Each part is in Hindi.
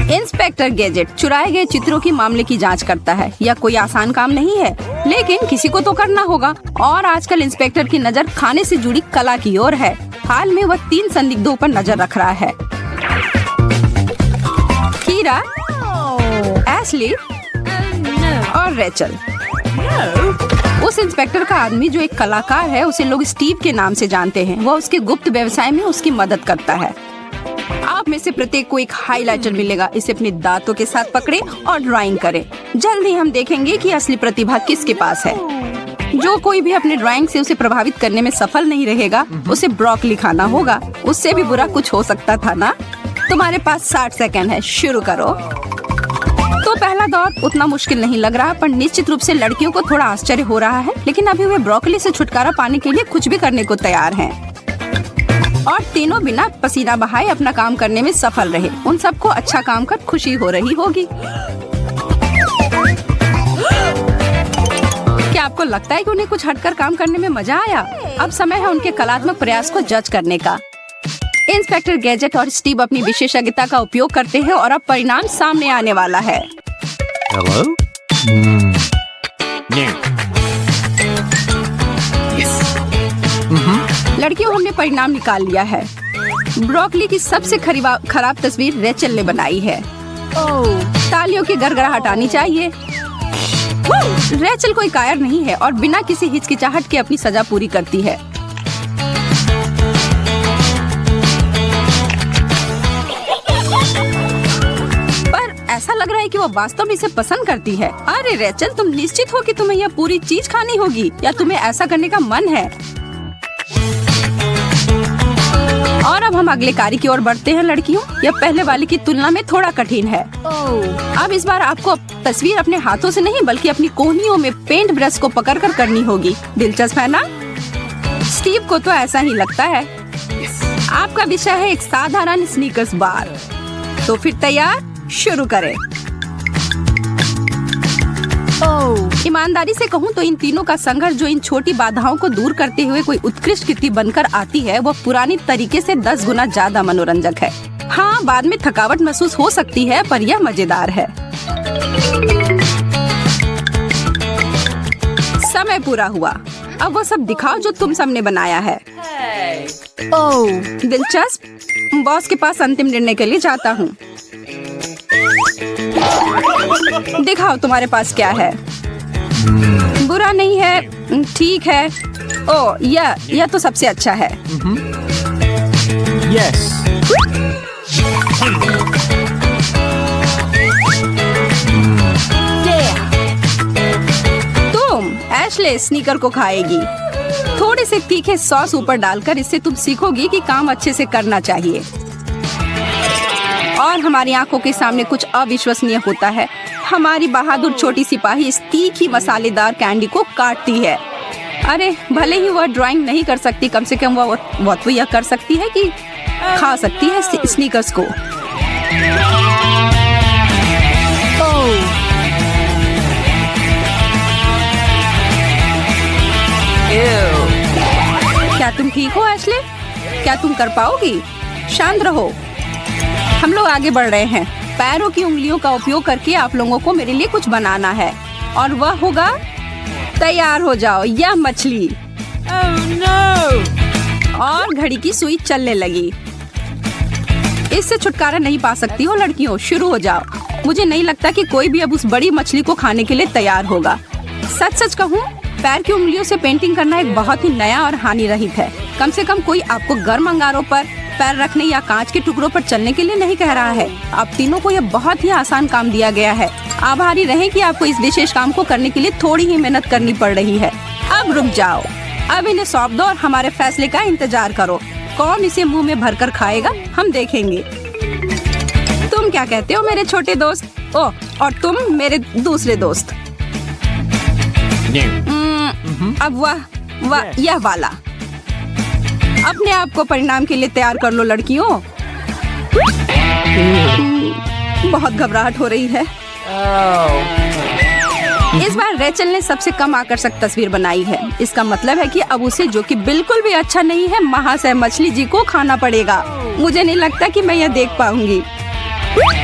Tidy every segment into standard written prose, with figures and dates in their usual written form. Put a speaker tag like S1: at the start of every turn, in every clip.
S1: इंस्पेक्टर गैजेट चुराए गए चित्रों की मामले की जांच करता है। यह कोई आसान काम नहीं है, लेकिन किसी को तो करना होगा। और आजकल इंस्पेक्टर की नजर खाने से जुड़ी कला की ओर है। हाल में वह 3 संदिग्धों पर नजर रख रहा है। कीरा, एशली और रेचल। उस इंस्पेक्टर का आदमी जो एक कलाकार है, उसे लोग स्टीव के नाम से जानते हैं। वह उसके गुप्त व्यवसाय में उसकी मदद करता है। आप में से प्रत्येक को एक हाइलाइटर मिलेगा। इसे अपने दांतों के साथ पकड़े और ड्राइंग करें। जल्द ही हम देखेंगे कि असली प्रतिभा किसके पास है। जो कोई भी अपने ड्राइंग से उसे प्रभावित करने में सफल नहीं रहेगा, उसे ब्रोकली खाना होगा। उससे भी बुरा कुछ हो सकता था ना। तुम्हारे पास 60 सेकंड है, शुरू करो। तो पहला दौर उतना मुश्किल नहीं लग रहा, पर निश्चित रूप से लड़कियों को थोड़ा आश्चर्य हो रहा है। लेकिन अभी वे ब्रोकली से छुटकारा पाने के लिए कुछ भी करने को तैयार हैं। और तीनों बिना पसीना बहाए अपना काम करने में सफल रहे। उन सबको अच्छा काम कर खुशी हो रही होगी। क्या आपको लगता है कि उन्हें कुछ हटकर काम करने में मजा आया? अब समय है उनके कलात्मक प्रयास को जज करने का। इंस्पेक्टर गैजेट और स्टीव अपनी विशेषज्ञता का उपयोग करते हैं और अब परिणाम सामने आने वाला है।
S2: Hello?
S1: लड़कियों, हमने परिणाम निकाल लिया है। ब्रोकली की सबसे खराब तस्वीर रेचल ने बनाई है। तालियों की गड़गड़ाहट आनी चाहिए। रेचल कोई कायर नहीं है और बिना किसी हिचकिचाहट के अपनी सजा पूरी करती है। पर ऐसा लग रहा है कि वो वास्तव में इसे पसंद करती है। अरे रेचल, तुम निश्चित हो कि तुम्हें यह पूरी चीज खानी होगी, या तुम्हें ऐसा करने का मन है? और अब हम अगले कार्य की ओर बढ़ते हैं। लड़कियों, यह पहले वाले की तुलना में थोड़ा कठिन है। अब इस बार आपको तस्वीर अपने हाथों से नहीं, बल्कि अपनी कोहनियों में पेंट ब्रश को पकड़कर करनी होगी। दिलचस्प है ना? स्टीव को तो ऐसा ही लगता है। आपका विषय है एक साधारण स्नीकर्स बार। तो फिर तैयार, शुरू करें। ईमानदारी से कहूँ तो इन तीनों का संघर्ष, जो इन छोटी बाधाओं को दूर करते हुए कोई उत्कृष्ट कृति बनकर आती है, वह पुरानी तरीके से 10 गुना ज्यादा मनोरंजक है। हाँ, बाद में थकावट महसूस हो सकती है, पर यह मजेदार है। समय पूरा हुआ। अब वो सब दिखाओ जो तुम सबने बनाया है। दिलचस्प। बॉस के पास अंतिम निर्णय के लिए जाता हूँ। दिखाओ तुम्हारे पास क्या है। बुरा नहीं है, ठीक है। ओ, यह तो सबसे अच्छा है।
S2: Yes.
S1: तुम एशले स्नीकर को खाएगी। थोड़े से तीखे सॉस ऊपर डालकर इससे तुम सीखोगी कि काम अच्छे से करना चाहिए। और हमारी आंखों के सामने कुछ अविश्वसनीय होता है। हमारी बहादुर छोटी सिपाही इस तीखी मसालेदार कैंडी को काटती है। अरे, भले ही वह ड्राइंग नहीं कर सकती, कम से कम वह तो यह कर सकती है कि खा सकती है स्नीकर्स को। क्या तुम ठीक हो एशले? क्या तुम कर पाओगी? शांत रहो। हम लोग आगे बढ़ रहे हैं। पैरों की उंगलियों का उपयोग करके आप लोगों को मेरे लिए कुछ बनाना है, और वह होगा, तैयार हो जाओ, यह मछली।
S2: Oh no!
S1: और घड़ी की सुई चलने लगी। इससे छुटकारा नहीं पा सकती हो लड़कियों, शुरू हो जाओ। मुझे नहीं लगता कि कोई भी अब उस बड़ी मछली को खाने के लिए तैयार होगा। सच सच कहूँ, पैर की उंगलियों से पेंटिंग करना एक बहुत ही नया और हानि रहित है। कम से कम कोई आपको गर्म अंगारों पर पैर रखने या कांच के टुकड़ों पर चलने के लिए नहीं कह रहा है। आप तीनों को यह बहुत ही आसान काम दिया गया है। आभारी रहें कि आपको इस विशेष काम को करने के लिए थोड़ी ही मेहनत करनी पड़ रही है। अब रुक जाओ, अब इन्हें सौंप दो और हमारे फैसले का इंतजार करो। कौन इसे मुंह में भरकर खाएगा, हम देखेंगे। तुम क्या कहते हो मेरे छोटे दोस्त? ओ, और तुम मेरे दूसरे दोस्त। अब वह यह वाला। अपने आप को परिणाम के लिए तैयार कर लो लड़कियों। बहुत घबराहट हो रही है। इस बार रेचल ने सबसे कम आकर्षक तस्वीर बनाई है। इसका मतलब है कि अब उसे, जो कि बिल्कुल भी अच्छा नहीं है, महाशय मछली जी को खाना पड़ेगा। मुझे नहीं लगता कि मैं यह देख पाऊंगी।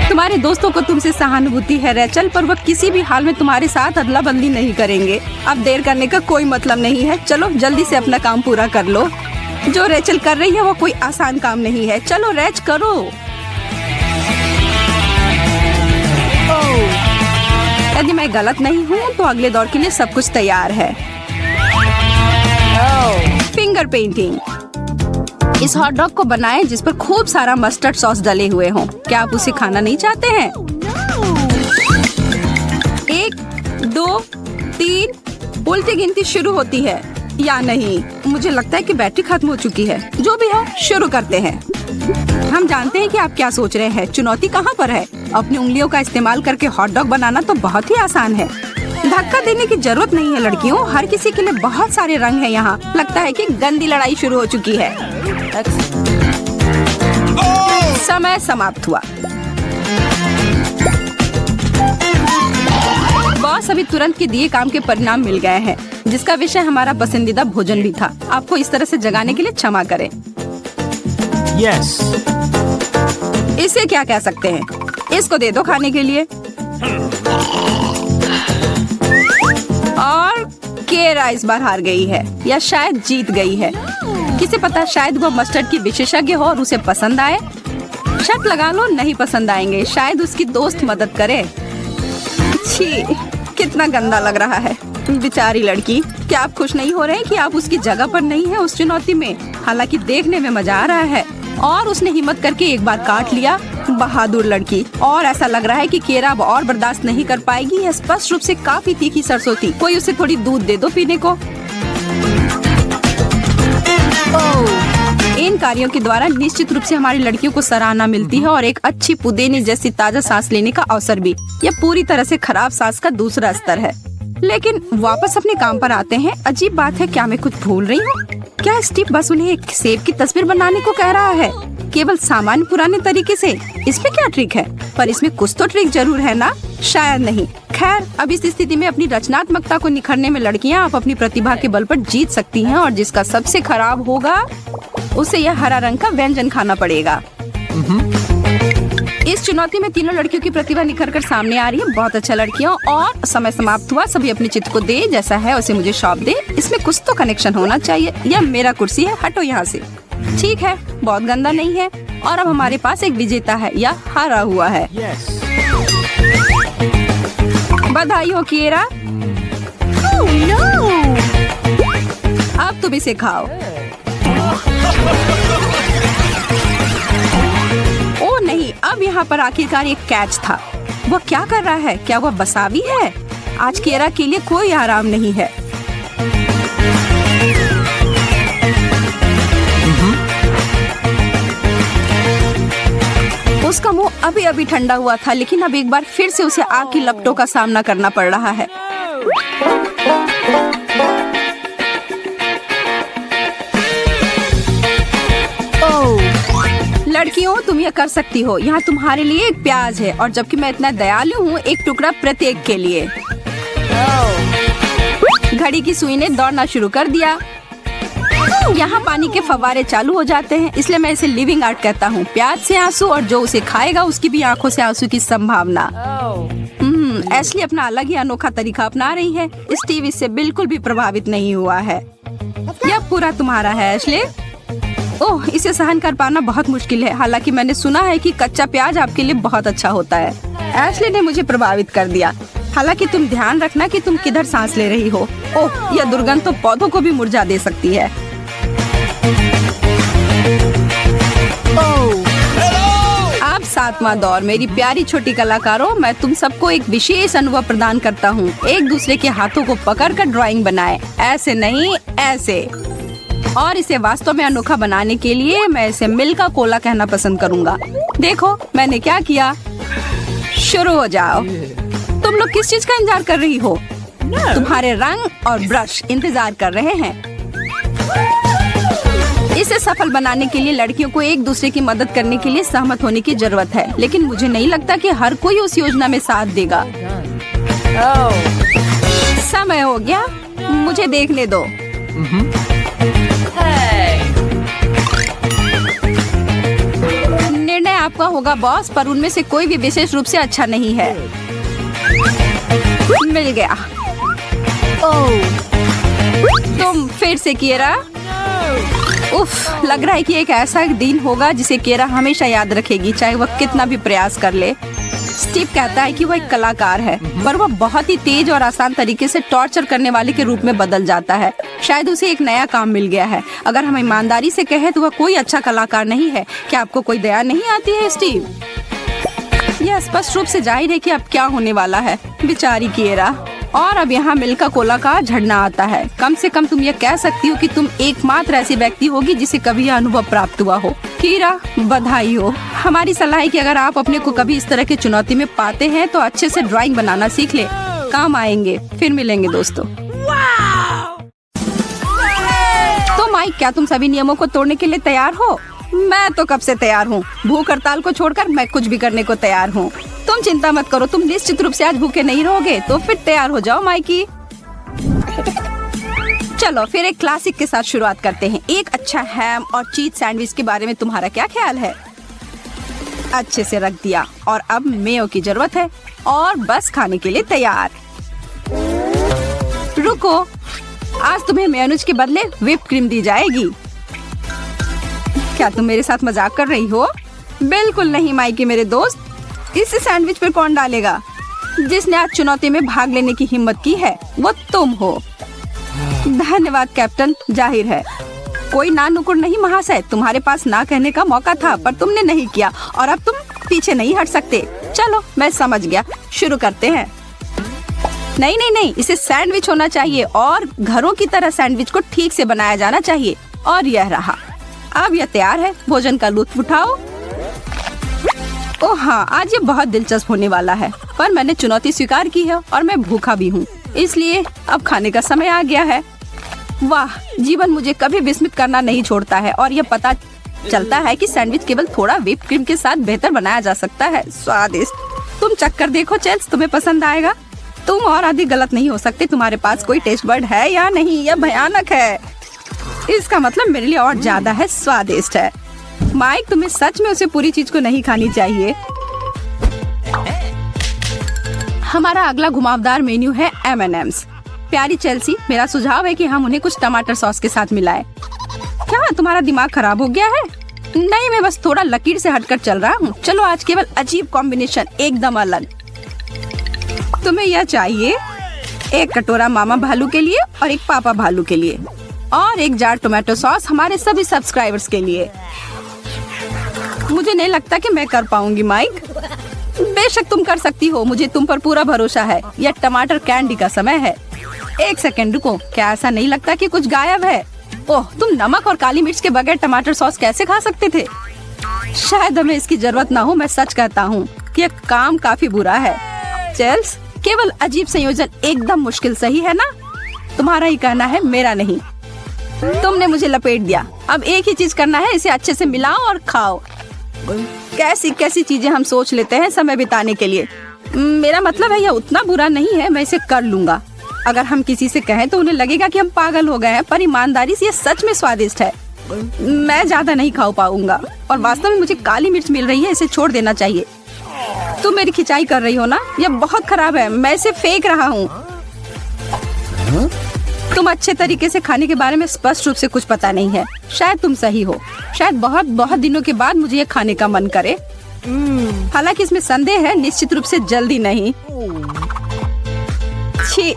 S1: तुम्हारे दोस्तों को तुमसे सहानुभूति है रेचल, पर वह किसी भी हाल में तुम्हारे साथ अदला बदली नहीं करेंगे। अब देर करने का कोई मतलब नहीं है, चलो जल्दी से अपना काम पूरा कर लो। जो रेचल कर रही है वो कोई आसान काम नहीं है, चलो रेच करो। यदि मैं गलत नहीं हूँ तो अगले दौर के लिए सब कुछ तैयार है। Finger painting. इस हॉट डॉग को बनाएं जिस पर खूब सारा मस्टर्ड सॉस डले हुए हों। क्या आप उसे खाना नहीं चाहते हैं? 1, 2, 3 उल्टी गिनती शुरू होती है या नहीं? मुझे लगता है कि बैटरी खत्म हो चुकी है। जो भी हो, शुरू करते हैं। हम जानते हैं कि आप क्या सोच रहे हैं। चुनौती कहाँ पर है? अपनी उंगलियों का इस्तेमाल करके हॉट डॉग बनाना तो बहुत ही आसान है। धक्का देने की जरूरत नहीं है लड़कियों, हर किसी के लिए बहुत सारे रंग हैं यहाँ। लगता है कि गंदी लड़ाई शुरू हो चुकी है। समय समाप्त हुआ। बॉस, अभी तुरंत के दिए काम के परिणाम मिल गए हैं, जिसका विषय हमारा पसंदीदा भोजन भी था। आपको इस तरह से जगाने के लिए क्षमा करें।
S2: Yes.
S1: इसे क्या कह सकते हैं? इसको दे दो खाने के लिए। और केरा इस बार हार गई है या शायद जीत गई है। किसे पता, शायद वो मस्टर्ड की विशेषज्ञ हो और उसे पसंद आए। शर्त लगा लो नहीं पसंद आएंगे, शायद उसकी दोस्त मदद करे। छी, कितना गंदा लग रहा है। बेचारी लड़की। क्या आप खुश नहीं हो रहे हैं कि आप उसकी जगह पर नहीं है उस चुनौती में? हालांकि देखने में मजा आ रहा है। और उसने हिम्मत करके एक बार काट लिया। बहादुर लड़की। और ऐसा लग रहा है कि केरा अब और बर्दाश्त नहीं कर पाएगी। यह स्पष्ट रूप से काफी तीखी सरसों थी। कोई उसे थोड़ी दूध दे दो पीने को। इन कार्यों के द्वारा निश्चित रूप से हमारी लड़कियों को सराहना मिलती है और एक अच्छी पुदीने जैसी ताजा सांस लेने का अवसर भी। यह पूरी तरह से खराब सांस का दूसरा स्तर है। लेकिन वापस अपने काम पर आते हैं। अजीब बात है, क्या मैं कुछ भूल रही हूँ? क्या स्टीव बस उन्हें एक सेब की तस्वीर बनाने को कह रहा है? केवल सामान्य पुराने तरीके से? इसमें क्या ट्रिक है? पर इसमें कुछ तो ट्रिक जरूर है ना? शायद नहीं। खैर, अब इस स्थिति में अपनी रचनात्मकता को निखरने में लड़कियां आप अपनी प्रतिभा के बल पर जीत सकती हैं, और जिसका सबसे खराब होगा उसे यह हरा रंग का व्यंजन खाना पड़ेगा। इस चुनौती में तीनों लड़कियों की प्रतिभा निखर कर सामने आ रही है। बहुत अच्छा लड़कियों। और समय समाप्त हुआ। सभी अपने चित्र को दे, जैसा है उसे मुझे सौंप दे। इसमें कुछ तो कनेक्शन होना चाहिए। यह मेरा कुर्सी है, हटो यहाँ से। ठीक है, बहुत गंदा नहीं है। और अब हमारे पास एक विजेता है या हारा हुआ है।
S2: Yes.
S1: बधाई हो केरा। Oh, no! अब तुम इसे खाओ। ओ नहीं, अब यहाँ पर आखिरकार एक कैच था। वह क्या कर रहा है? क्या वह वसावी है? आज केरा के लिए कोई आराम नहीं है। उसका मुंह अभी अभी ठंडा हुआ था, लेकिन अब एक बार फिर से उसे आग की लपटों का सामना करना पड़ रहा है। लड़कियों, तुम यह कर सकती हो। यहाँ तुम्हारे लिए एक प्याज है, और जबकि मैं इतना दयालु हूँ, एक टुकड़ा प्रत्येक के लिए। घड़ी की सुई ने दौड़ना शुरू कर दिया। यहाँ पानी के फव्वारे चालू हो जाते हैं, इसलिए मैं इसे लिविंग आर्ट कहता हूँ। प्याज से आंसू, और जो उसे खाएगा उसकी भी आंखों से आंसू की संभावना। एशली अपना अलग ही अनोखा तरीका अपना रही है। स्टीव इससे बिल्कुल भी प्रभावित नहीं हुआ है। यह पूरा तुम्हारा है एशली। ओह, इसे सहन कर पाना बहुत मुश्किल है। हालांकि मैंने सुना है कि कच्चा प्याज आपके लिए बहुत अच्छा होता है। एशली ने मुझे प्रभावित कर दिया। हालांकि तुम ध्यान रखना कि तुम किधर सांस ले रही हो। ओह, यह दुर्गंध तो पौधों को भी मुरझा दे सकती है। अब 7वां दौर। मेरी प्यारी छोटी कलाकारों, मैं तुम सबको एक विशेष अनुभव प्रदान करता हूँ। एक दूसरे के हाथों को पकड़कर ड्राइंग बनाएं। ऐसे नहीं, ऐसे। और इसे वास्तव में अनोखा बनाने के लिए मैं इसे मिल्का कोला कहना पसंद करूँगा। देखो मैंने क्या किया। शुरू हो जाओ। तुम लोग किस चीज का इंतजार कर रही हो? तुम्हारे रंग और ब्रश इंतजार कर रहे हैं। इसे सफल बनाने के लिए लड़कियों को एक दूसरे की मदद करने के लिए सहमत होने की जरूरत है, लेकिन मुझे नहीं लगता कि हर कोई उस योजना में साथ देगा। समय हो गया, मुझे देखने दो। निर्णय आपको हुआ होगा बॉस, पर उनमें से कोई भी विशेष रूप से अच्छा नहीं है। मिल गया। तुम फिर से किएरा। उफ, लग रहा है कि एक ऐसा दिन होगा जिसे किएरा हमेशा याद रखेगी, चाहे वह कितना भी प्रयास कर ले। स्टीव कहता है कि वह एक कलाकार है, पर वह बहुत ही तेज और आसान तरीके से टॉर्चर करने वाले के रूप में बदल जाता है। शायद उसे एक नया काम मिल गया है। अगर हम ईमानदारी से कहें तो वह कोई अच्छा कलाकार नहीं है। क्या आपको कोई दया नहीं आती है स्टीव? यह स्पष्ट रूप से जाहिर है कि अब क्या होने वाला है। बेचारी किएरा। और अब यहाँ मिल्का कोला का झड़ना आता है। कम से कम तुम यह कह सकती हो कि तुम एकमात्र ऐसी व्यक्ति होगी जिसे कभी यह अनुभव प्राप्त हुआ हो। कीरा, बधाई हो। हमारी सलाह है कि अगर आप अपने को कभी इस तरह की चुनौती में पाते हैं तो अच्छे से ड्राइंग बनाना सीख ले, काम आएंगे। फिर मिलेंगे दोस्तों। तो माइक, क्या तुम सभी नियमों को तोड़ने के लिए तैयार हो? मैं तो कब से तैयार हूँ। भूख हड़ताल को छोड़कर मैं कुछ भी करने को तैयार हूँ। तुम चिंता मत करो, तुम निश्चित रूप से आज भूखे नहीं रहोगे। तो फिर तैयार हो जाओ माइकी। चलो फिर एक क्लासिक के साथ शुरुआत करते हैं। एक अच्छा हैम और चीज सैंडविच के बारे में तुम्हारा क्या ख्याल है? अच्छे से रख दिया और अब मेयो की जरूरत है और बस खाने के लिए तैयार। रुको, आज तुम्हें मेयोनीज के बदले व्हिप क्रीम दी जाएगी। क्या तुम मेरे साथ मजाक कर रही हो? बिल्कुल नहीं माइकी मेरे दोस्त। इस सैंडविच पर कौन डालेगा? जिसने आज चुनौती में भाग लेने की हिम्मत की है वो तुम हो। धन्यवाद कैप्टन। जाहिर है कोई ना नुकुर नहीं महाशय, तुम्हारे पास ना कहने का मौका था पर तुमने नहीं किया और अब तुम पीछे नहीं हट सकते। चलो मैं समझ गया, शुरू करते हैं। नहीं नहीं नहीं, इसे सैंडविच होना चाहिए और घरों की तरह सैंडविच को ठीक से बनाया जाना चाहिए। और यह रहा, अब यह तैयार है। भोजन का लुत्फ उठाओ। ओह हाँ, आज ये बहुत दिलचस्प होने वाला है, पर मैंने चुनौती स्वीकार की है और मैं भूखा भी हूँ, इसलिए अब खाने का समय आ गया है। वाह, जीवन मुझे कभी विस्मित करना नहीं छोड़ता है और यह पता चलता है कि सैंडविच केवल थोड़ा व्हिप क्रीम के साथ बेहतर बनाया जा सकता है। स्वादिष्ट। तुम चक्कर देखो चेल्स, तुम्हें पसंद आएगा। तुम और अधिक गलत नहीं हो सकते। तुम्हारे पास कोई टेस्ट बर्ड है या नहीं? यह भयानक है। इसका मतलब मेरे लिए और ज्यादा है स्वादिष्ट है। माइक, तुम्हें सच में उसे पूरी चीज को नहीं खानी चाहिए। हमारा अगला घुमावदार मेन्यू है M&M's। प्यारी चेल्सी, मेरा सुझाव है कि हम उन्हें कुछ टमाटर सॉस के साथ मिलाएं। क्या तुम्हारा दिमाग खराब हो गया है? नहीं, मैं बस थोड़ा लकीर से हटकर चल रहा हूँ। चलो आज केवल अजीब कॉम्बिनेशन, एकदम अलग। तुम्हें यह चाहिए? एक कटोरा मामा भालू के लिए और एक पापा भालू के लिए और एक जार टोमेटो सॉस हमारे सभी सब्सक्राइबर्स के लिए। मुझे नहीं लगता कि मैं कर पाऊंगी माइक। बेशक तुम कर सकती हो, मुझे तुम पर पूरा भरोसा है। यह टमाटर कैंडी का समय है। एक सेकंड रुको, क्या ऐसा नहीं लगता कि कुछ गायब है? ओह, तुम नमक और काली मिर्च के बगैर टमाटर सॉस कैसे खा सकते थे? शायद हमें इसकी जरूरत ना हो। मैं सच कहता हूँ कि यह काम काफी बुरा है। चेल्स, केवल अजीब संयोजन एकदम मुश्किल, सही है ना? तुम्हारा ही कहना है, मेरा नहीं। तुमने मुझे लपेट दिया। अब एक ही चीज करना है, इसे अच्छे से मिलाओ और खाओ। कैसी कैसी चीजें हम सोच लेते हैं समय बिताने के लिए। मेरा मतलब है यह उतना बुरा नहीं है, मैं इसे कर लूंगा। अगर हम किसी से कहें तो उन्हें लगेगा कि हम पागल हो गए हैं, पर ईमानदारी से ये सच में स्वादिष्ट है। मैं ज्यादा नहीं खा पाऊंगा और वास्तव में मुझे काली मिर्च मिल रही है, इसे छोड़ देना चाहिए। तुम मेरी खिंचाई कर रही हो ना? यह बहुत खराब है, मैं इसे फेंक रहा हूँ। तुम अच्छे तरीके से खाने के बारे में स्पष्ट रूप से कुछ पता नहीं है। शायद तुम सही हो। शायद बहुत बहुत दिनों के बाद मुझे ये खाने का मन करे। हालांकि इसमें संदेह है, निश्चित रूप से जल्दी नहीं। छी।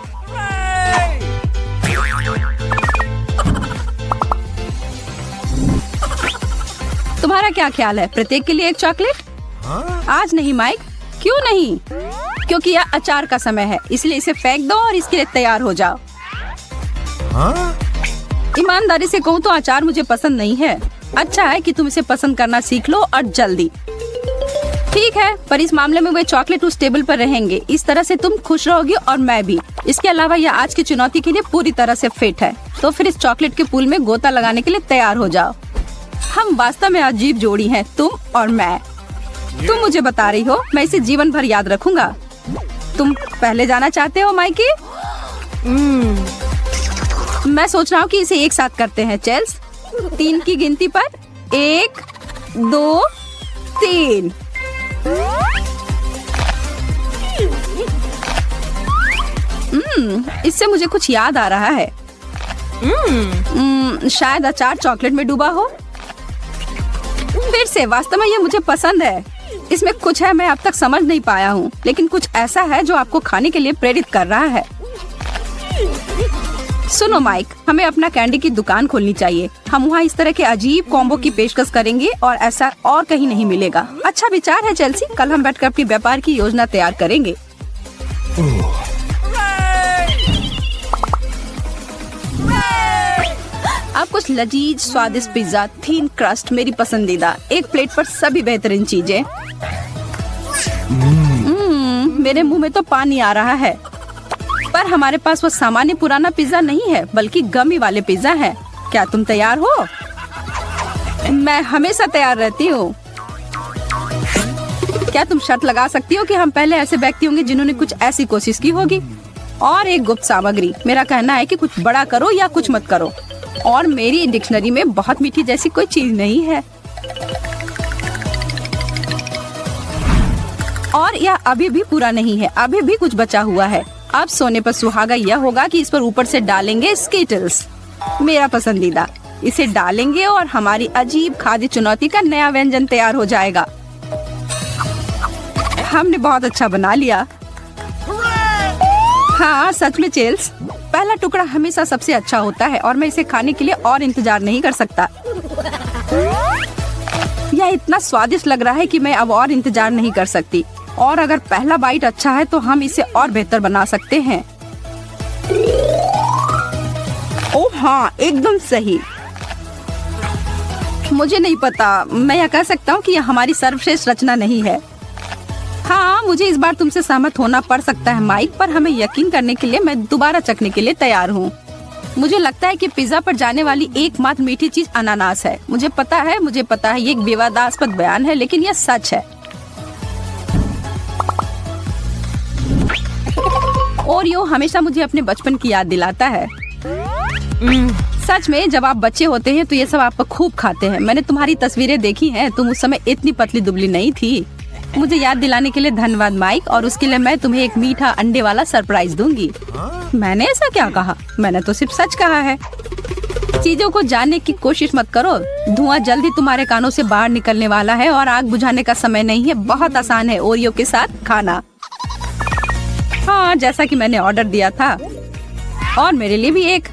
S1: तुम्हारा क्या ख्याल है? प्रत्येक के लिए एक चॉकलेट? आज नहीं माइक। क्यों नहीं? क्योंकि यह अचार का समय है, इसलिए इसे फेंक दो और इसके लिए तैयार हो जाओ। ईमानदारी से कहूँ तो अचार मुझे पसंद नहीं है। अच्छा है कि तुम इसे पसंद करना सीख लो और जल्दी। ठीक है, पर इस मामले में वे चॉकलेट उस टेबल पर रहेंगे। इस तरह से तुम खुश रहोगी और मैं भी। इसके अलावा यह आज की चुनौती के लिए पूरी तरह से फिट है। तो फिर इस चॉकलेट के पूल में गोता लगाने के लिए तैयार हो जाओ। हम वास्तव में अजीब जोड़ी हैं, तुम और मैं। तुम मुझे बता रही हो, मैं इसे जीवन भर याद रखूंगा। तुम पहले जाना चाहते हो माइकी? मैं सोच रहा हूँ कि इसे एक साथ करते हैं। चेल्स, 3 की गिनती पर 1, 2, 3। इससे मुझे कुछ याद आ रहा है। शायद अचार चॉकलेट में डूबा हो। फिर से वास्तव में ये मुझे पसंद है। इसमें कुछ है मैं अब तक समझ नहीं पाया हूँ, लेकिन कुछ ऐसा है जो आपको खाने के लिए प्रेरित कर रहा है। सुनो माइक, हमें अपना कैंडी की दुकान खोलनी चाहिए। हम वहाँ इस तरह के अजीब कॉम्बो की पेशकश करेंगे और ऐसा और कहीं नहीं मिलेगा। अच्छा विचार है चेल्सी, कल हम बैठकर अपनी व्यापार की योजना तैयार करेंगे। अब कुछ लजीज स्वादिष्ट पिज्जा, थीन क्रस्ट मेरी पसंदीदा, एक प्लेट पर सभी बेहतरीन चीजें। मेरे मुंह में तो पानी आ रहा है। पर हमारे पास वो सामान्य पुराना पिज्जा नहीं है, बल्कि गमी वाले पिज्जा है। क्या तुम तैयार हो? मैं हमेशा तैयार रहती हूँ। क्या तुम शर्त लगा सकती हो कि हम पहले ऐसे व्यक्ति होंगे जिन्होंने कुछ ऐसी कोशिश की होगी? और एक गुप्त सामग्री, मेरा कहना है कि कुछ बड़ा करो या कुछ मत करो। और मेरी डिक्शनरी में बहुत मीठी जैसी कोई चीज नहीं है। और यह अभी भी पूरा नहीं है, अभी भी कुछ बचा हुआ है। अब सोने पर सुहागा यह होगा कि इस पर ऊपर से डालेंगे स्कीटल्स, मेरा पसंदीदा। इसे डालेंगे और हमारी अजीब खाद्य चुनौती का नया व्यंजन तैयार हो जाएगा। हमने बहुत अच्छा बना लिया। हाँ सच में चेल्स, पहला टुकड़ा हमेशा सबसे अच्छा होता है और मैं इसे खाने के लिए और इंतजार नहीं कर सकता। यह इतना स्वादिष्ट लग रहा है कि मैं अब और इंतजार नहीं कर सकती। और अगर पहला बाइट अच्छा है तो हम इसे और बेहतर बना सकते हैं। ओह हाँ, एकदम सही। मुझे नहीं पता, मैं यह कह सकता हूँ कि यह हमारी सर्वश्रेष्ठ रचना नहीं है। हाँ, मुझे इस बार तुमसे सहमत होना पड़ सकता है माइक, पर हमें यकीन करने के लिए मैं दोबारा चखने के लिए तैयार हूँ। मुझे लगता है कि पिज्जा पर जाने वाली एकमात्र मीठी चीज अनानास है। मुझे पता है ये एक विवादास्पद बयान है, लेकिन यह सच है। ओरियो हमेशा मुझे अपने बचपन की याद दिलाता है। सच में जब आप बच्चे होते हैं तो ये सब आप खूब खाते हैं। मैंने तुम्हारी तस्वीरें देखी हैं, तुम उस समय इतनी पतली दुबली नहीं थी। मुझे याद दिलाने के लिए धन्यवाद माइक, और उसके लिए मैं तुम्हें एक मीठा अंडे वाला सरप्राइज दूंगी। मैंने ऐसा क्या कहा? मैंने तो सिर्फ सच कहा है। चीजों को जानने की कोशिश मत करो। धुआं जल्दी तुम्हारे कानों से बाहर निकलने वाला है और आग बुझाने का समय नहीं है। बहुत आसान है ओरियो के साथ खाना। हाँ, जैसा कि मैंने ऑर्डर दिया था। और मेरे लिए भी एक।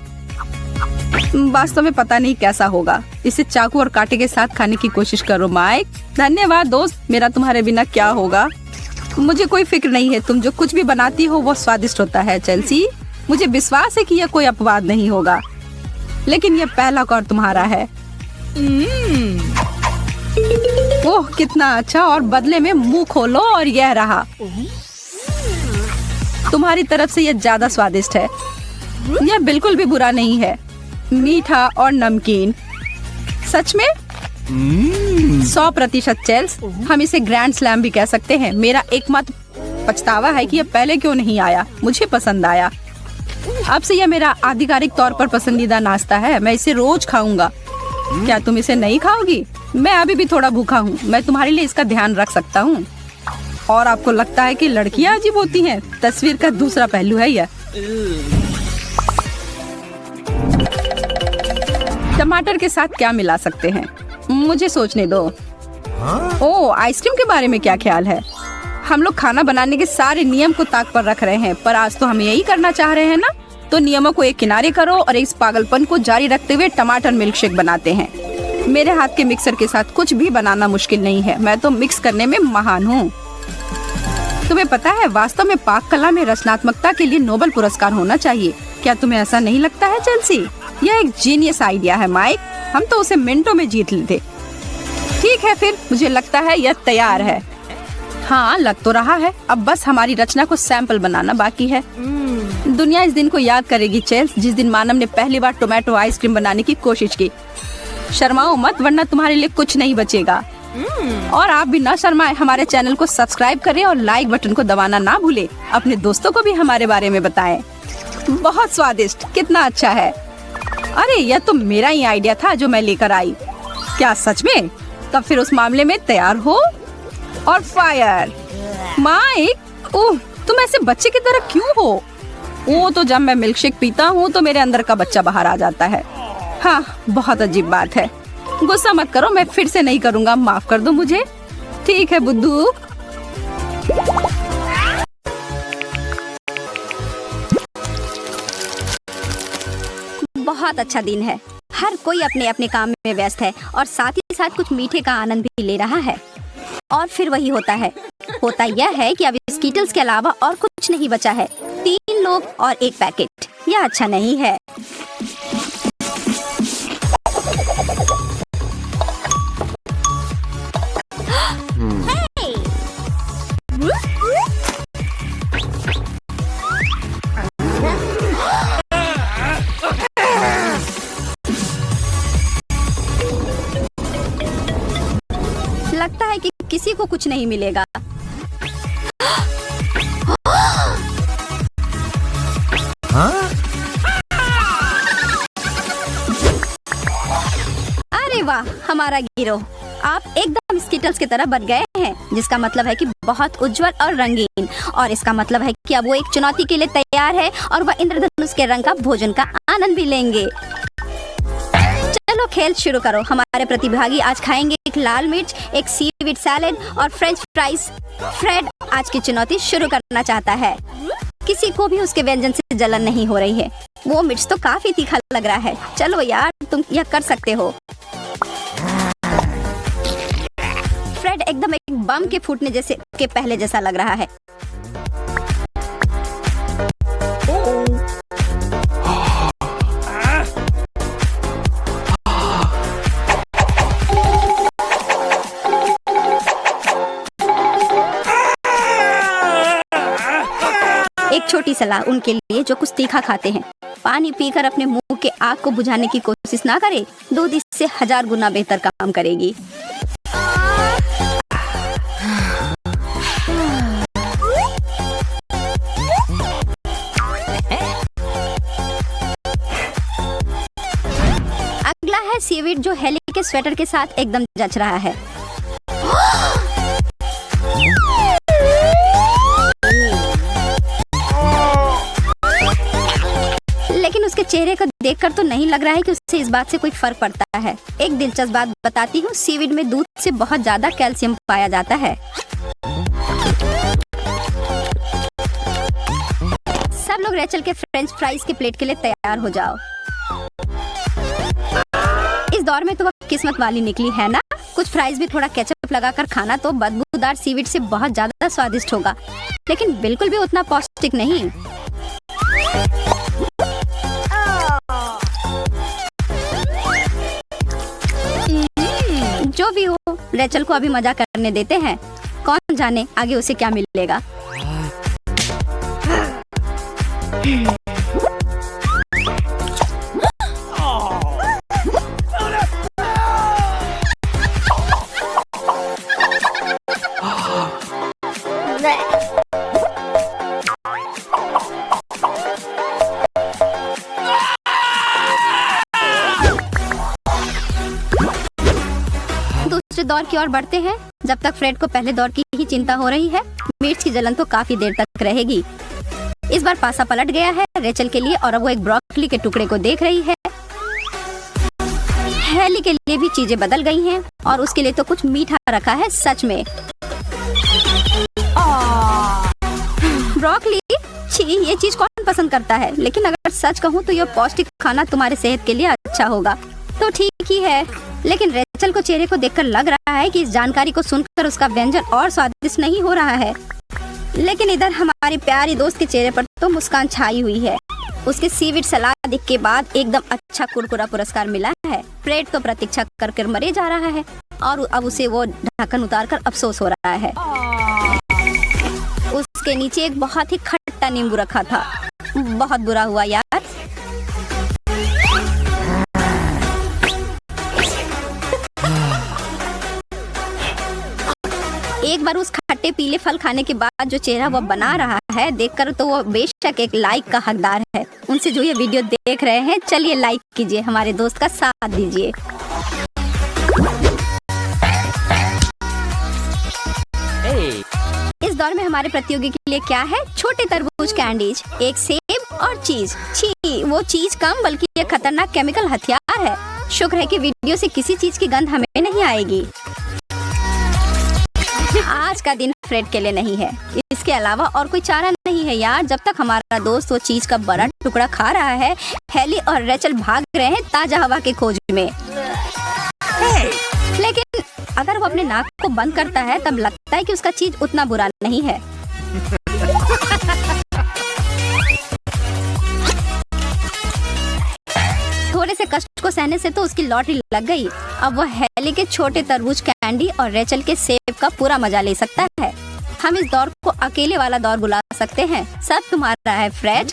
S1: वास्तव में पता नहीं कैसा होगा। इसे चाकू और कांटे के साथ खाने की कोशिश करो माइक। धन्यवाद दोस्त, मेरा तुम्हारे बिना क्या होगा। मुझे कोई फिक्र नहीं है, तुम जो कुछ भी बनाती हो वो स्वादिष्ट होता है चेल्सी। मुझे विश्वास है कि यह कोई अपवाद नहीं होगा, लेकिन यह पहला कौर तुम्हारा है। ओह कितना अच्छा, और बदले में मुंह खोलो और यह रहा। तुम्हारी तरफ से यह ज्यादा स्वादिष्ट है। यह बिल्कुल भी बुरा नहीं है, मीठा और नमकीन। सच में 100% चेल्स। हम इसे ग्रैंड स्लैम भी कह सकते हैं। मेरा एकमात्र पछतावा है कि यह पहले क्यों नहीं आया। मुझे पसंद आया। अब से यह मेरा आधिकारिक तौर पर पसंदीदा नाश्ता है। मैं इसे रोज खाऊंगा। क्या तुम इसे नहीं खाओगी? मैं अभी भी थोड़ा भूखा हूँ। मैं तुम्हारे लिए इसका ध्यान रख सकता हूँ। और आपको लगता है कि लड़कियाँ अजीब होती हैं? तस्वीर का दूसरा पहलू है यह। टमाटर के साथ क्या मिला सकते हैं? मुझे सोचने दो। ओह, आइसक्रीम के बारे में क्या ख्याल है? हम लोग खाना बनाने के सारे नियम को ताक पर रख रहे हैं, पर आज तो हम यही करना चाह रहे हैं ना। तो नियमों को एक किनारे करो और इस पागलपन को जारी रखते हुए टमाटर मिल्कशेक बनाते हैं। मेरे हाथ के मिक्सर के साथ कुछ भी बनाना मुश्किल नहीं है। मैं तो मिक्स करने में महान हूँ। तुम्हें पता है, वास्तव में पाक कला में रचनात्मकता के लिए नोबेल पुरस्कार होना चाहिए। क्या तुम्हें ऐसा नहीं लगता है चेल्सी? यह एक जीनियस आइडिया है माइक। हम तो उसे मिनटों में जीत लेते। ठीक है फिर, मुझे लगता है यह तैयार है। हाँ, लग तो रहा है। अब बस हमारी रचना को सैंपल बनाना बाकी है। दुनिया इस दिन को याद करेगी चेल्स, जिस दिन मानव ने पहली बार टोमेटो आइसक्रीम बनाने की कोशिश की। शर्माओ मत, वरना तुम्हारे लिए कुछ नहीं बचेगा। और आप भी ना शर्माए। हमारे चैनल को सब्सक्राइब करें और लाइक बटन को दबाना ना भूले। अपने दोस्तों को भी हमारे बारे में बताएं। बहुत स्वादिष्ट, कितना अच्छा है। अरे यह तो मेरा ही आइडिया था जो मैं लेकर आई। क्या सच में? तब फिर उस मामले में तैयार हो और फायर। माइक, ओह, तुम ऐसे बच्चे की तरह क्यों हो? वो तो जब मैं मिल्कशेक पीता हूँ तो मेरे अंदर का बच्चा बाहर आ जाता है। हाँ, बहुत अजीब बात है। गुस्सा मत करो, मैं फिर से नहीं करूँगा, माफ कर दो मुझे। ठीक है बुद्धू।
S3: बहुत अच्छा दिन है। हर कोई अपने अपने काम में व्यस्त है और साथ ही साथ कुछ मीठे का आनंद भी ले रहा है। और फिर वही होता यह है कि अब स्कीटल्स के अलावा और कुछ नहीं बचा है। 3 लोग और 1 पैकेट। यह अच्छा नहीं है। लगता है कि किसी को कुछ नहीं मिलेगा।
S2: हाँ?
S3: अरे वाह, हमारा गिरोह। आप एकदम स्कीटल्स की तरह बन गए हैं, जिसका मतलब है कि बहुत उज्जवल और रंगीन। और इसका मतलब है कि अब वो एक चुनौती के लिए तैयार है और वह इंद्रधनुष के रंग का भोजन का आनंद भी लेंगे। चलो खेल शुरू करो। हमारे प्रतिभागी आज खाएंगे एक लाल मिर्च, एक सीवीड सैलेड और फ्रेंच फ्राइज। फ्रेड आज की चुनौती शुरू करना चाहता है। किसी को भी उसके व्यंजन से जलन नहीं हो रही है। वो मिर्च तो काफी तीखा लग रहा है। चलो यार, तुम यह कर सकते हो। फ्रेड एकदम एक बम के फूटने जैसे के पहले जैसा लग रहा है। एक छोटी सलाह उनके लिए जो कुछ तीखा खाते हैं। पानी पीकर अपने मुंह के आग को बुझाने की कोशिश ना करें। दूध इससे 1000 गुना बेहतर काम करेगी। अगला है सीवीड, जो हेली के स्वेटर के साथ एकदम जच रहा है। लेकिन उसके चेहरे को देखकर तो नहीं लग रहा है कि उससे इस बात से कोई फर्क पड़ता है। एक दिलचस्प बात बताती हूँ, सीवीड में दूध से बहुत ज्यादा कैल्शियम पाया जाता है। सब लोग रेचल के फ्रेंच फ्राइज के प्लेट के लिए तैयार हो जाओ। इस दौर में तो वह किस्मत वाली निकली है ना। कुछ फ्राइज भी थोड़ा केचप लगाकर खाना तो बदबूदार सीवीड से बहुत ज्यादा स्वादिष्ट होगा, लेकिन बिल्कुल भी उतना पौष्टिक नहीं। जो भी हो, रेचल को अभी मजा करने देते हैं। कौन जाने आगे उसे क्या मिलेगा। दूसरे दौर की ओर बढ़ते हैं। जब तक फ्रेड को पहले दौर की ही चिंता हो रही है, मिर्च की जलन तो काफी देर तक रहेगी। इस बार पासा पलट गया है रेचल के लिए और अब वो एक ब्रोकली के टुकड़े को देख रही है। हेली के लिए भी चीजें बदल गई हैं और उसके लिए तो कुछ मीठा रखा है। सच में ब्रोकली, छी, ये चीज कौन पसंद करता है। लेकिन अगर सच कहूँ तो यह पौष्टिक खाना तुम्हारे सेहत के लिए अच्छा होगा। तो ठीक ही है, लेकिन रेचल को चेहरे को देखकर लग रहा है कि इस जानकारी को सुनकर उसका व्यंजन और स्वादिष्ट नहीं हो रहा है। लेकिन इधर हमारी प्यारी दोस्त के चेहरे पर तो मुस्कान छाई हुई है। उसके सीवीड सलाद के बाद एकदम अच्छा कुरकुरा पुरस्कार मिला है। फ्रेड तो प्रतीक्षा कर कर मरे जा रहा है और अब उसे वो ढक्कन उतारकर अफसोस हो रहा है। उसके नीचे एक बहुत ही खट्टा नींबू रखा था। बहुत बुरा हुआ यार। एक बार उस खट्टे पीले फल खाने के बाद जो चेहरा वो बना रहा है, देखकर तो वो बेशक एक लाइक का हकदार है। उनसे जो ये वीडियो देख रहे हैं, चलिए लाइक कीजिए, हमारे दोस्त का साथ दीजिए। दौर में हमारे प्रतियोगी के लिए क्या है? छोटे तरबूज कैंडीज, एक सेब और चीज। छी, वो चीज कम बल्कि ये खतरनाक केमिकल हथियार है। शुक्र है कि वीडियो से किसी चीज की गंध हमें नहीं आएगी। आज का दिन फ्रेड के लिए नहीं है, इसके अलावा और कोई चारा नहीं है यार। जब तक हमारा दोस्त वो चीज का बड़ा टुकड़ा खा रहा है, हेली और रेचल भाग रहे हैं ताजा हवा के खोज में। लेकिन अगर वो अपने नाक को बंद करता है तब लगता है कि उसका चीज उतना बुरा नहीं है। थोड़े से कष्ट को सहने से तो उसकी लॉटरी लग गई। अब वो हेली के छोटे तरबूज कैंडी और रेचल के सेब का पूरा मजा ले सकता है। हम इस दौर को अकेले वाला दौर बुला सकते हैं। सब तुम्हारा है फ्रेड।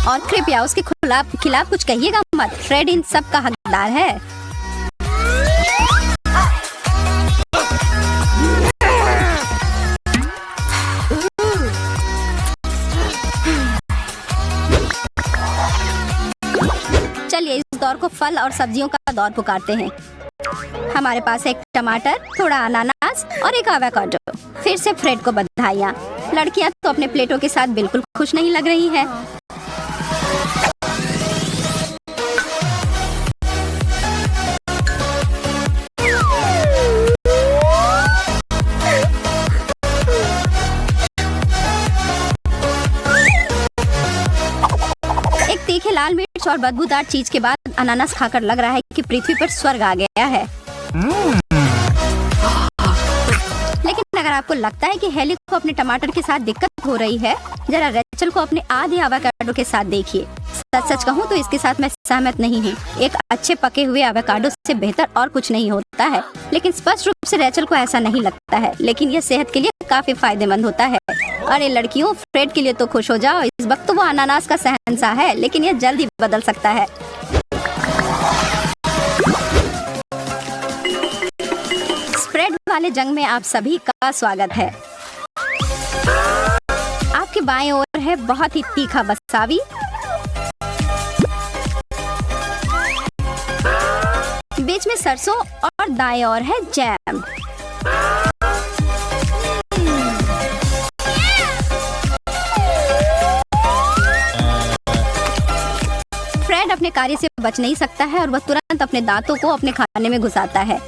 S3: और कृपया उसके खिलाफ कुछ कहिएगा मत। फ्रेड इन सब का हकदार है। चलिए इस दौर को फल और सब्जियों का दौर पुकारते हैं। हमारे पास एक टमाटर, थोड़ा अनानास और एक एवोकाडो। फिर से फ्रेड को बधाइयाँ। लड़कियां तो अपने प्लेटों के साथ बिल्कुल खुश नहीं लग रही है। तीखे लाल मिर्च और बदबूदार चीज के बाद अनानास खाकर लग रहा है कि पृथ्वी पर स्वर्ग आ गया है। लेकिन अगर आपको लगता है कि हेली को अपने टमाटर के साथ दिक्कत हो रही है, जरा रेचल को अपने आधे एवोकाडो के साथ देखिए। सच कहूँ तो इसके साथ मैं सहमत नहीं हूँ। एक अच्छे पके हुए एवोकाडो से बेहतर और कुछ नहीं होता है। लेकिन स्पष्ट रूप से रेचल को ऐसा नहीं लगता है। लेकिन यह सेहत के लिए काफी फायदेमंद होता है। अरे लड़कियों, फ्रेड के लिए तो खुश हो जाओ। इस वक्त तो वो अनानास का शहंशाह है, लेकिन यह जल्दी बदल सकता है। स्प्रेड वाले जंग में आप सभी का स्वागत है। आपके बाएं ओर है बहुत ही तीखा वसाबी, बीच में सरसों और दाएं ओर है जैम। फ्रेड अपने कार्य से बच नहीं सकता है और वह तुरंत अपने दांतों को अपने खाने में घुसाता है।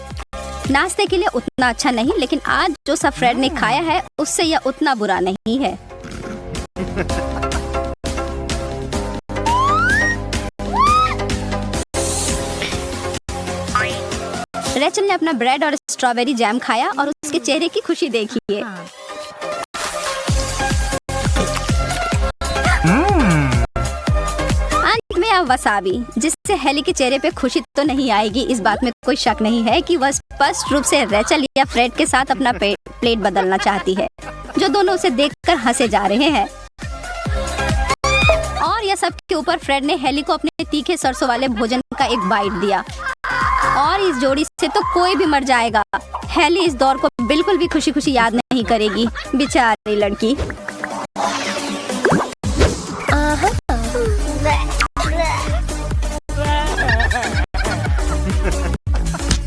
S3: नाश्ते के लिए उतना अच्छा नहीं, लेकिन आज जो सब फ्रेड ने खाया है उससे यह उतना बुरा नहीं है। रेचल ने अपना ब्रेड और स्ट्रॉबेरी जैम खाया और उसके चेहरे की खुशी देखिए। अंत में अब वसाबी, जिससे हेली के चेहरे पे खुशी तो नहीं आएगी। इस बात में कोई शक नहीं है कि वह स्पष्ट रूप से रेचल या फ्रेड के साथ अपना प्लेट बदलना चाहती है, जो दोनों उसे देखकर हंसे जा रहे हैं। और यह सब के ऊपर फ्रेड ने हेली को अपने तीखे सरसों वाले भोजन का एक बाइट दिया। और इस जोड़ी से तो कोई भी मर जाएगा। हेली इस दौर को बिल्कुल भी खुशी खुशी याद नहीं करेगी, बेचारी लड़की।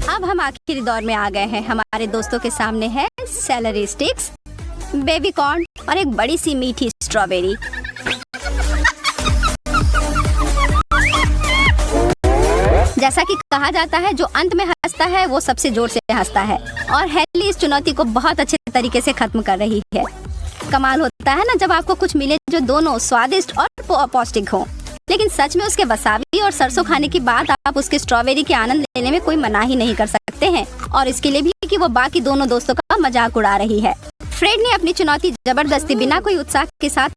S3: अब हम आखिरी दौर में आ गए हैं। हमारे दोस्तों के सामने है सेलरी स्टिक्स, बेबी कॉर्न और एक बड़ी सी मीठी स्ट्रॉबेरी। जैसा कि कहा जाता है, जो अंत में हंसता है वो सबसे जोर से हंसता है। और हेली इस चुनौती को बहुत अच्छे तरीके से खत्म कर रही है। कमाल होता है ना जब आपको कुछ मिले जो दोनों स्वादिष्ट और पौष्टिक हो। लेकिन सच में उसके वसाबी और सरसों खाने के बाद आप उसके स्ट्रॉबेरी के आनंद लेने में कोई मनाही नहीं कर सकते हैं। और इसके लिए भी कि वो बाकी दोनों दोस्तों का मजाक उड़ा रही है। फ्रेड ने अपनी चुनौती जबरदस्ती बिना कोई उत्साह के साथ